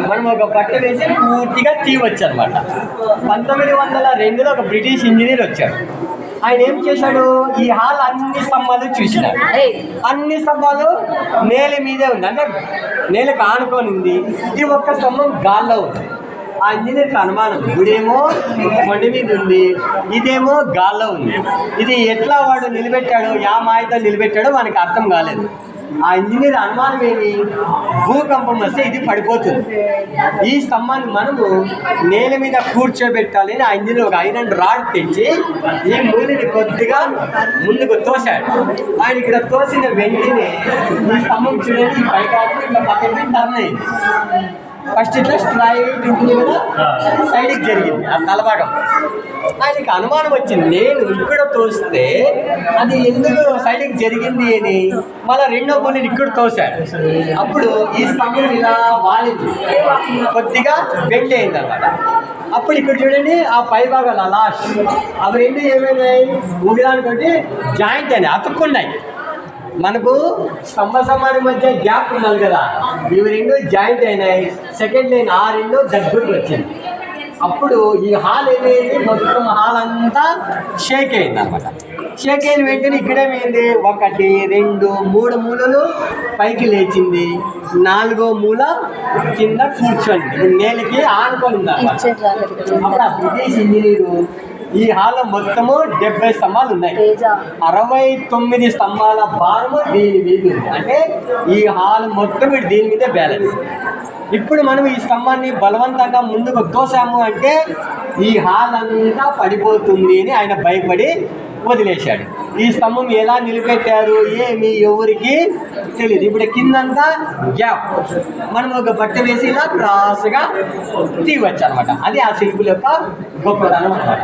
మనం ఒక బట్ట వేసి పూర్తిగా తీయవచ్చు అనమాట. 1902లో ఒక బ్రిటిష్ ఇంజనీర్ వచ్చాడు. ఆయన ఏం చేశాడు, ఈ హాల్ అన్ని స్తంభాలు చూసినాడు. అన్ని స్తంభాలు నేల మీదే ఉంది, అంటే నేలకు ఆనుకొని ఉంది. ఈ ఒక్క స్తంభం గాల్లో ఉంది. ఆ ఇంజనీర్కి అనుమానం, ఇదేమో కొండ మీద ఉంది, ఇదేమో గాల్లో ఉంది. ఇది ఎట్లా వాడు నిలబెట్టాడో, యా మాయతో నిలబెట్టాడో మనకి అర్థం కాలేదు. ఆ ఇంజనీర్ అనుమానం ఏమి, భూకంపం వస్తే ఇది పడిపోతుంది, ఈ స్తంభాన్ని మనము నేల మీద కూర్చోబెట్టాలి అని ఆ ఇంజనీర్ ఒక ఐరన్ రాడ్ తెచ్చి ఈ మూలిని కొద్దిగా ముందుకు తోశాడు. ఆయన ఇక్కడ తోసిన వెంటనే ఈ స్తంభం చూడండి, ఈ పైకాకు ఇట్లా పక్కకి టర్న్ అయింది. ఫస్ట్ ఇట్లా స్ట్రైట్ ఉంటుంది కదా, సైడ్కి జరిగింది ఆ తలభాగం. ఆయనకి అనుమానం వచ్చింది, నేను ఇక్కడ తోస్తే అది ఎందుకు సైడ్కి జరిగింది అని. మళ్ళీ రెండో మూలని ఇక్కడ తోశాడు. అప్పుడు ఈ స్తంభం ఇలా వాలింది, కొద్దిగా బెండ్ అయింది అనమాట. అప్పుడు ఇక్కడ చూడండి, ఆ పై భాగాలు లాస్ట్ అవి రెండు ఏమైనాయి, ఊగిదానితోటి జాయింట్ అయినాయి, అతుక్కున్నాయి. మనకు స్తంభాల మధ్య గ్యాప్ ఉండాలి కదా, ఇవి రెండు జాయింట్ అయినాయి. సెకండ్ లైన్ ఆ రెండు దగ్గరకు వచ్చింది. అప్పుడు ఈ హాల్ ఏమైంది, మొత్తం హాల్ అంతా షేక్ అయింది అనమాట. షేక్ అయిన వెంటనే ఇక్కడేమైంది, 1 2 3 మూలలు పైకి లేచింది, 4వ మూల కింద కూర్చోండి, నేలకి ఆనుకొని ఉంది అనమాట. అప్పుడు ఆ బ్రిటిష్ ఇంజనీరు ఈ హాల్ మొత్తము 70 స్తంభాలు ఉన్నాయి, 69 స్తంభాల భారము దీని మీద ఉంది. అంటే ఈ హాల్ మొత్తం దీని మీదే బ్యాలెన్స్. ఇప్పుడు మనం ఈ స్తంభాన్ని బలవంతంగా ముందుకు తోసాము అంటే ఈ హాల్ అంతా పడిపోతుంది అని ఆయన భయపడి వదిలేశాడు. ఈ స్తంభం ఎలా నిలబెట్టారు ఏమి ఎవరికి తెలియదు. ఇప్పుడు కిందంతా గ్యాప్, మనం ఒక బట్ట వేసి ఇలా క్రాస్గా తీయవచ్చు అనమాట. అది ఆ శిల్పుల యొక్క గొప్పదనం అన్నమాట.